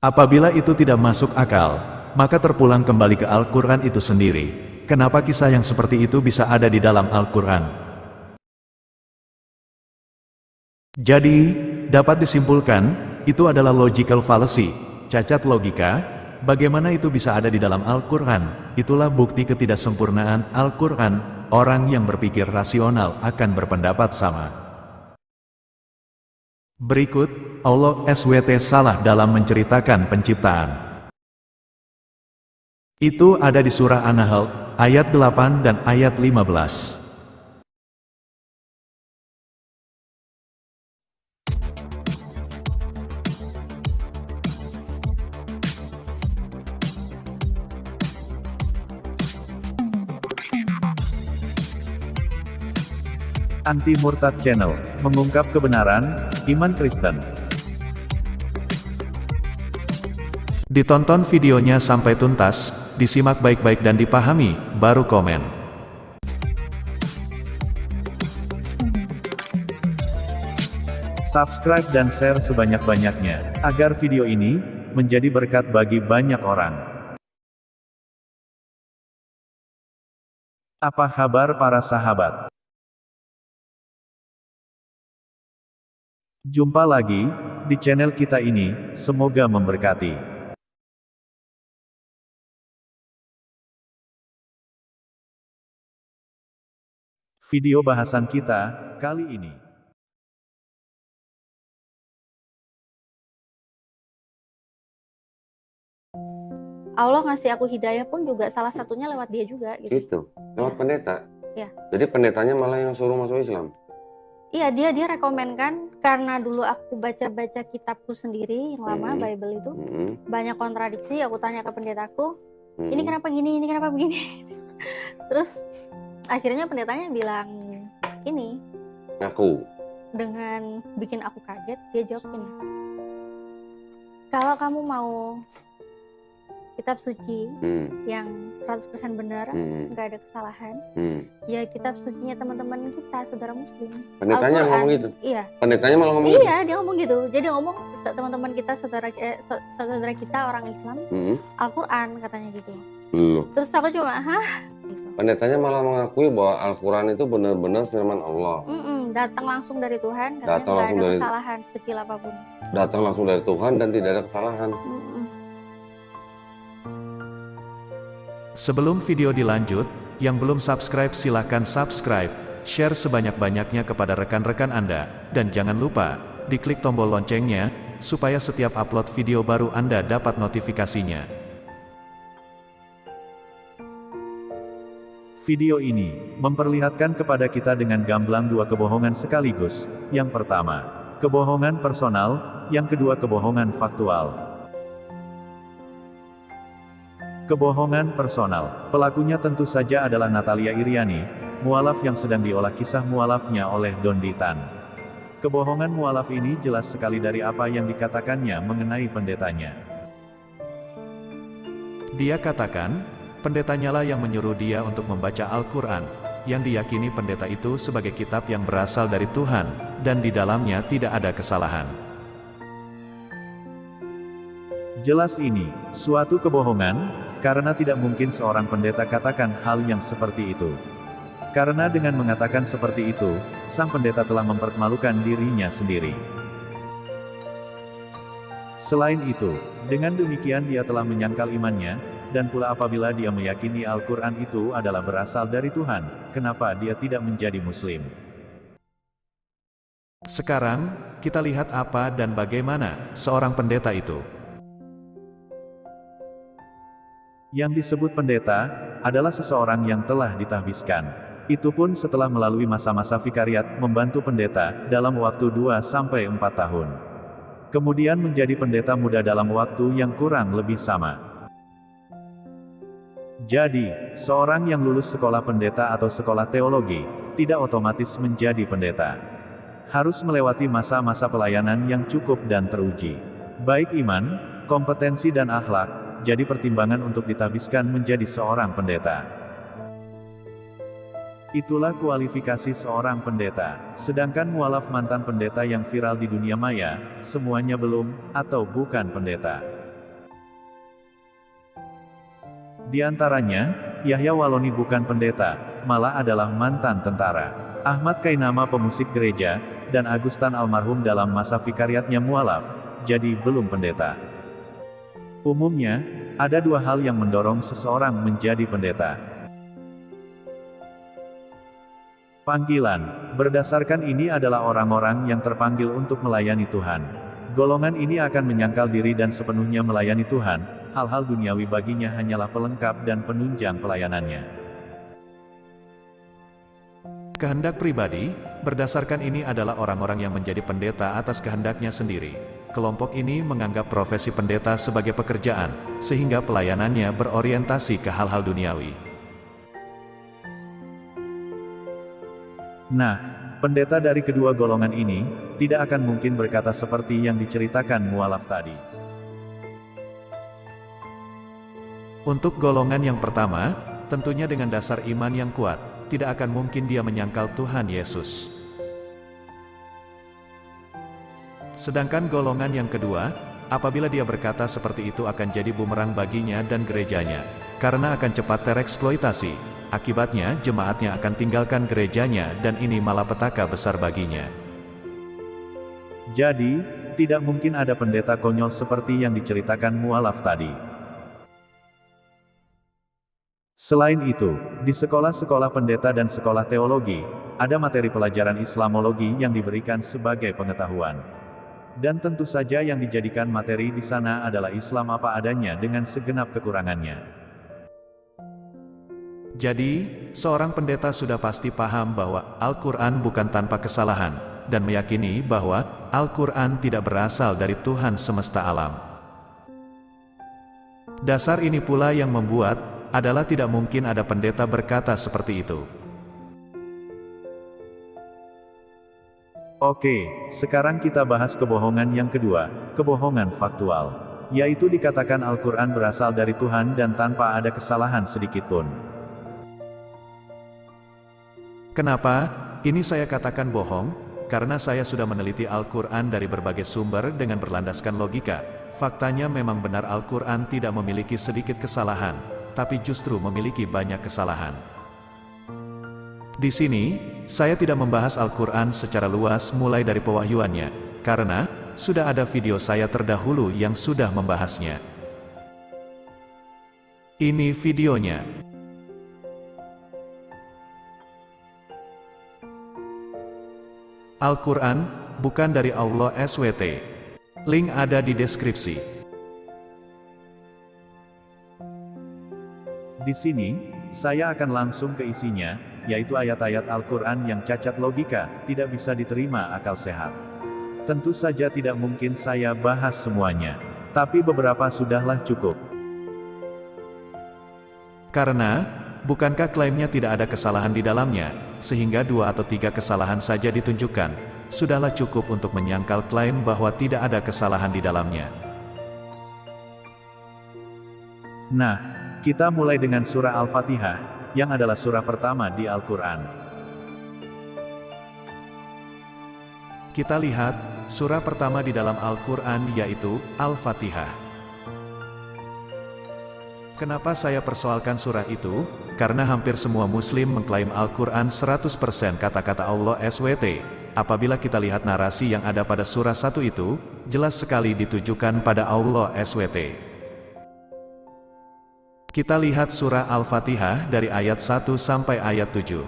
Apabila itu tidak masuk akal, maka terpulang kembali ke Al-Quran itu sendiri. Kenapa kisah yang seperti itu bisa ada di dalam Al-Quran? Jadi, dapat disimpulkan, itu adalah logical fallacy, cacat logika. Bagaimana itu bisa ada di dalam Al-Quran? Itulah bukti ketidaksempurnaan Al-Quran. Orang yang berpikir rasional akan berpendapat sama. Berikut, Allah SWT salah dalam menceritakan penciptaan. Itu ada di surah An-Nahl, ayat 8 dan ayat 15. Anti Murtad Channel, mengungkap kebenaran, iman Kristen. Ditonton videonya sampai tuntas, disimak baik-baik dan dipahami, baru komen. Subscribe dan share sebanyak-banyaknya, agar video ini menjadi berkat bagi banyak orang. Apa kabar para sahabat? Jumpa lagi di channel kita ini, semoga memberkati. Video bahasan kita kali ini. Allah ngasih aku hidayah pun juga salah satunya lewat dia juga gitu. Itu, lewat pendeta. Iya. Jadi pendetanya malah yang suruh masuk Islam. Iya, dia rekomen kan, karena dulu aku baca-baca kitabku sendiri yang lama, Bible itu banyak kontradiksi. Aku tanya ke pendetaku, ini kenapa gini, ini kenapa begini. Terus akhirnya pendetanya bilang ini, Ngaku. dengan bikin aku kaget. Dia jawab ini, kalau kamu mau kitab suci yang 100% benar, nggak ada kesalahan, ya kitab sucinya teman-teman kita, saudara muslim. Pendetanya ngomong gitu? Iya. Pendetanya malah ngomong gitu? Iya, dia ngomong gitu. Jadi ngomong, teman-teman kita, saudara kita orang Islam, Al-Quran katanya gitu. Loh. Terus aku cuma, hah? Pendetanya malah mengakui bahwa Al-Quran itu benar-benar firman Allah. Datang langsung dari Tuhan, katanya Datang nggak langsung ada dari kesalahan sekecil apapun. Datang langsung dari Tuhan dan tidak ada kesalahan. Sebelum video dilanjut, yang belum subscribe silahkan subscribe, share sebanyak-banyaknya kepada rekan-rekan Anda, dan jangan lupa, diklik tombol loncengnya, supaya setiap upload video baru Anda dapat notifikasinya. Video ini memperlihatkan kepada kita dengan gamblang dua kebohongan sekaligus. Yang pertama, kebohongan personal, yang kedua kebohongan faktual. Kebohongan personal, pelakunya tentu saja adalah Natalia Iriani, mualaf yang sedang diolah kisah mualafnya oleh Dondi Tan. Kebohongan mualaf ini jelas sekali dari apa yang dikatakannya mengenai pendetanya. Dia katakan, pendetanya lah yang menyuruh dia untuk membaca Al-Quran, yang diyakini pendeta itu sebagai kitab yang berasal dari Tuhan, dan di dalamnya tidak ada kesalahan. Jelas ini, suatu kebohongan, karena tidak mungkin seorang pendeta katakan hal yang seperti itu. Karena dengan mengatakan seperti itu, sang pendeta telah mempermalukan dirinya sendiri. Selain itu, dengan demikian dia telah menyangkal imannya, dan pula apabila dia meyakini Al-Quran itu adalah berasal dari Tuhan, kenapa dia tidak menjadi Muslim? Sekarang, kita lihat apa dan bagaimana seorang pendeta itu. Yang disebut pendeta, adalah seseorang yang telah ditahbiskan. Itu pun setelah melalui masa-masa vikariat, membantu pendeta, dalam waktu 2-4 tahun. Kemudian menjadi pendeta muda dalam waktu yang kurang lebih sama. Jadi, seorang yang lulus sekolah pendeta atau sekolah teologi, tidak otomatis menjadi pendeta. Harus melewati masa-masa pelayanan yang cukup dan teruji. Baik iman, kompetensi dan akhlak, jadi pertimbangan untuk ditahbiskan menjadi seorang pendeta. Itulah kualifikasi seorang pendeta. Sedangkan mualaf mantan pendeta yang viral di dunia maya, semuanya belum, atau bukan pendeta. Di antaranya, Yahya Waloni bukan pendeta, malah adalah mantan tentara. Ahmad Kainama pemusik gereja, dan Agustan almarhum dalam masa vikariatnya mualaf, jadi belum pendeta. Umumnya, ada dua hal yang mendorong seseorang menjadi pendeta. Panggilan, berdasarkan ini adalah orang-orang yang terpanggil untuk melayani Tuhan. Golongan ini akan menyangkal diri dan sepenuhnya melayani Tuhan, hal-hal duniawi baginya hanyalah pelengkap dan penunjang pelayanannya. Kehendak pribadi, berdasarkan ini adalah orang-orang yang menjadi pendeta atas kehendaknya sendiri. Kelompok ini menganggap profesi pendeta sebagai pekerjaan, sehingga pelayanannya berorientasi ke hal-hal duniawi. Nah, pendeta dari kedua golongan ini, tidak akan mungkin berkata seperti yang diceritakan mualaf tadi. Untuk golongan yang pertama, tentunya dengan dasar iman yang kuat, tidak akan mungkin dia menyangkal Tuhan Yesus. Sedangkan golongan yang kedua, apabila dia berkata seperti itu akan jadi bumerang baginya dan gerejanya, karena akan cepat tereksploitasi. Akibatnya, jemaatnya akan tinggalkan gerejanya dan ini malapetaka besar baginya. Jadi, tidak mungkin ada pendeta konyol seperti yang diceritakan mualaf tadi. Selain itu, di sekolah-sekolah pendeta dan sekolah teologi, ada materi pelajaran Islamologi yang diberikan sebagai pengetahuan. Dan tentu saja yang dijadikan materi di sana adalah Islam apa adanya dengan segenap kekurangannya. Jadi, seorang pendeta sudah pasti paham bahwa Al-Quran bukan tanpa kesalahan, dan meyakini bahwa Al-Quran tidak berasal dari Tuhan semesta alam. Dasar ini pula yang membuat, adalah tidak mungkin ada pendeta berkata seperti itu. Oke, sekarang kita bahas kebohongan yang kedua, kebohongan faktual. Yaitu dikatakan Al-Quran berasal dari Tuhan dan tanpa ada kesalahan sedikitpun. Kenapa? Ini saya katakan bohong, karena saya sudah meneliti Al-Quran dari berbagai sumber dengan berlandaskan logika. Faktanya memang benar Al-Quran tidak memiliki sedikit kesalahan, tapi justru memiliki banyak kesalahan. Di sini, saya tidak membahas Al-Quran secara luas mulai dari pewahyuannya, karena sudah ada video saya terdahulu yang sudah membahasnya. Ini videonya. Al-Quran bukan dari Allah SWT. Link ada di deskripsi. Di sini, saya akan langsung ke isinya, yaitu ayat-ayat Al-Quran yang cacat logika, tidak bisa diterima akal sehat. Tentu saja tidak mungkin saya bahas semuanya, tapi beberapa sudahlah cukup. Karena, bukankah klaimnya tidak ada kesalahan di dalamnya, sehingga 2 atau 3 kesalahan saja ditunjukkan, sudahlah cukup untuk menyangkal klaim bahwa tidak ada kesalahan di dalamnya. Nah, kita mulai dengan surah Al-Fatihah, yang adalah surah pertama di Al-Quran. Kita lihat, surah pertama di dalam Al-Quran yaitu Al-Fatihah. Kenapa saya persoalkan surah itu? Karena hampir semua muslim mengklaim Al-Quran 100% kata-kata Allah SWT. Apabila kita lihat narasi yang ada pada surah 1 itu, jelas sekali ditujukan pada Allah SWT. Kita lihat surah Al-Fatihah dari ayat 1 sampai ayat 7.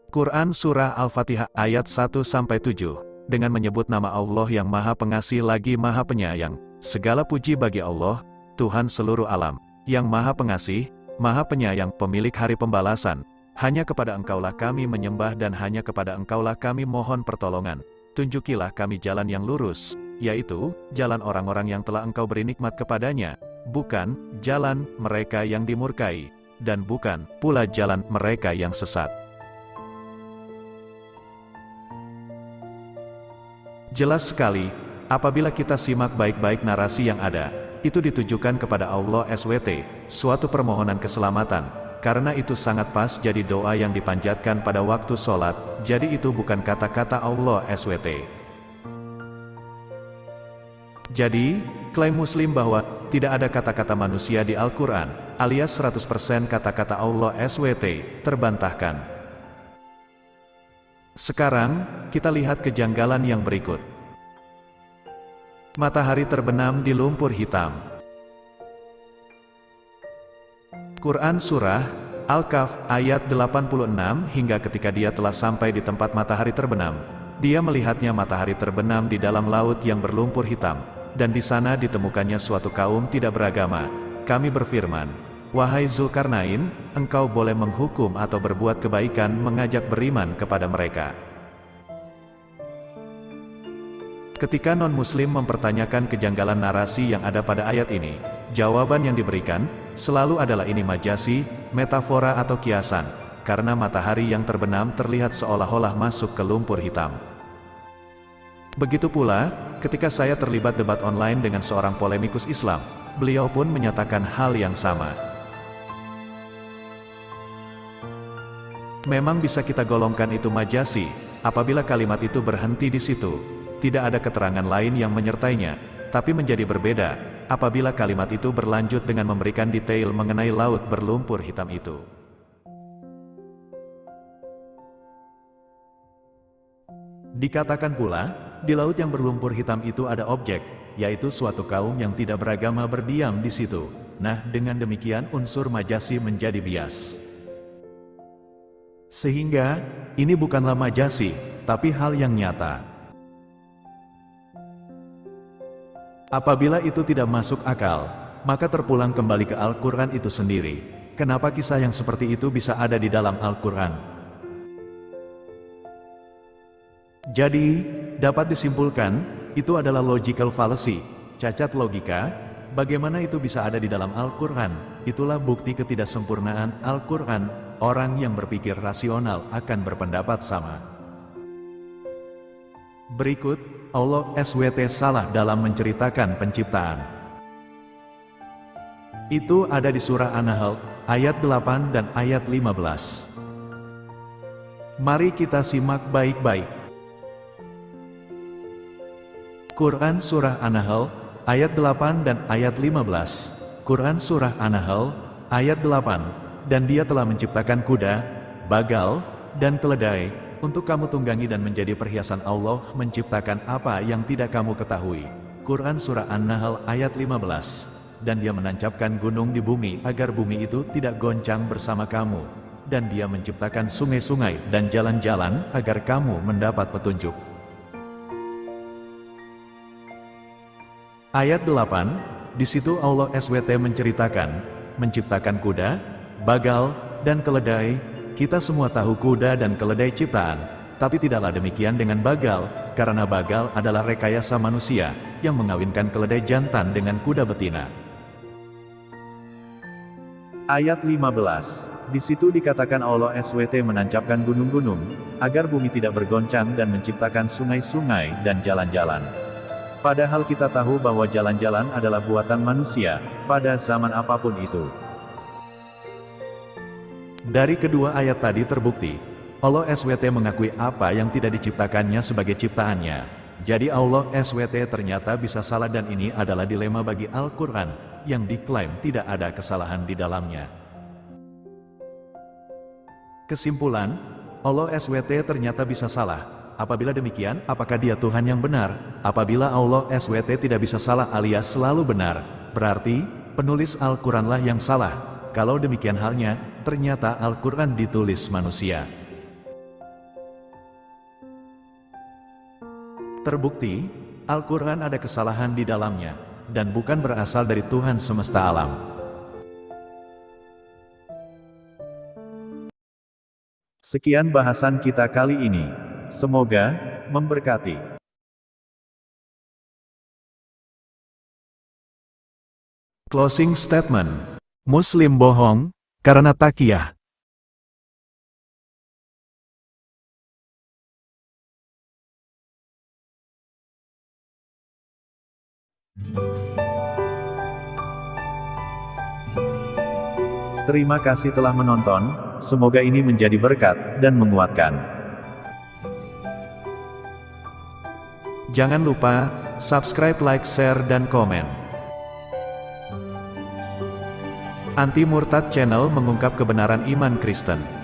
Quran Surah Al-Fatihah ayat 1 sampai 7, dengan menyebut nama Allah yang Maha Pengasih lagi Maha Penyayang. Segala puji bagi Allah, Tuhan seluruh alam, yang Maha Pengasih, Maha Penyayang, pemilik hari pembalasan. Hanya kepada Engkaulah kami menyembah dan hanya kepada Engkaulah kami mohon pertolongan. Tunjukilah kami jalan yang lurus, yaitu, jalan orang-orang yang telah Engkau beri nikmat kepadanya, bukan jalan mereka yang dimurkai, dan bukan pula jalan mereka yang sesat. Jelas sekali, apabila kita simak baik-baik narasi yang ada, itu ditujukan kepada Allah SWT, suatu permohonan keselamatan, karena itu sangat pas jadi doa yang dipanjatkan pada waktu sholat, jadi itu bukan kata-kata Allah SWT. Jadi, klaim Muslim bahwa tidak ada kata-kata manusia di Al-Quran, alias 100% kata-kata Allah SWT, terbantahkan. Sekarang, kita lihat kejanggalan yang berikut. Matahari terbenam di lumpur hitam. Quran Surah Al-Kahf ayat 86 hingga ketika dia telah sampai di tempat matahari terbenam, dia melihatnya matahari terbenam di dalam laut yang berlumpur hitam, dan di sana ditemukannya suatu kaum tidak beragama. Kami berfirman, wahai Zulkarnain, engkau boleh menghukum atau berbuat kebaikan mengajak beriman kepada mereka. Ketika non-muslim mempertanyakan kejanggalan narasi yang ada pada ayat ini, jawaban yang diberikan selalu adalah ini majasi, metafora atau kiasan, karena matahari yang terbenam terlihat seolah-olah masuk ke lumpur hitam. Begitu pula, ketika saya terlibat debat online dengan seorang polemikus Islam, beliau pun menyatakan hal yang sama. Memang bisa kita golongkan itu majasi, apabila kalimat itu berhenti di situ. Tidak ada keterangan lain yang menyertainya, tapi menjadi berbeda apabila kalimat itu berlanjut dengan memberikan detail mengenai laut berlumpur hitam itu. Dikatakan pula, di laut yang berlumpur hitam itu ada objek, yaitu suatu kaum yang tidak beragama berdiam di situ. Nah, dengan demikian unsur majasi menjadi bias. Sehingga, ini bukanlah majasi, tapi hal yang nyata. Apabila itu tidak masuk akal, maka terpulang kembali ke Al-Quran itu sendiri. Kenapa kisah yang seperti itu bisa ada di dalam Al-Quran? Jadi, dapat disimpulkan, itu adalah logical fallacy, cacat logika. Bagaimana itu bisa ada di dalam Al-Quran? Itulah bukti ketidaksempurnaan Al-Quran. Orang yang berpikir rasional akan berpendapat sama. Berikut, Allah SWT salah dalam menceritakan penciptaan. Itu ada di surah An-Nahl, ayat 8 dan ayat 15. Mari kita simak baik-baik. Quran Surah An-Nahl, ayat 8 dan ayat 15. Quran Surah An-Nahl, ayat 8. Dan dia telah menciptakan kuda, bagal, dan keledai, untuk kamu tunggangi dan menjadi perhiasan. Allah menciptakan apa yang tidak kamu ketahui. Quran Surah An-Nahl ayat 15. Dan dia menancapkan gunung di bumi agar bumi itu tidak goncang bersama kamu. Dan dia menciptakan sungai-sungai dan jalan-jalan agar kamu mendapat petunjuk. Ayat 8, di situ Allah SWT menceritakan, menciptakan kuda, bagal, dan keledai. Kita semua tahu kuda dan keledai ciptaan, tapi tidaklah demikian dengan bagal, karena bagal adalah rekayasa manusia, yang mengawinkan keledai jantan dengan kuda betina. Ayat 15, di situ dikatakan Allah SWT menancapkan gunung-gunung, agar bumi tidak bergoncang dan menciptakan sungai-sungai dan jalan-jalan. Padahal kita tahu bahwa jalan-jalan adalah buatan manusia, pada zaman apapun itu. Dari kedua ayat tadi terbukti, Allah SWT mengakui apa yang tidak diciptakannya sebagai ciptaannya. Jadi Allah SWT ternyata bisa salah dan ini adalah dilema bagi Al-Quran, yang diklaim tidak ada kesalahan di dalamnya. Kesimpulan, Allah SWT ternyata bisa salah. Apabila demikian, apakah dia Tuhan yang benar? Apabila Allah SWT tidak bisa salah alias selalu benar, berarti penulis Al-Quranlah yang salah. Kalau demikian halnya, ternyata Al-Quran ditulis manusia. Terbukti, Al-Quran ada kesalahan di dalamnya, dan bukan berasal dari Tuhan semesta alam. Sekian bahasan kita kali ini. Semoga memberkati. Closing statement. Muslim bohong karena takiyah. Terima kasih telah menonton, semoga ini menjadi berkat dan menguatkan. Jangan lupa, subscribe, like, share, dan komen. Anti Murtad Channel mengungkap kebenaran iman Kristen.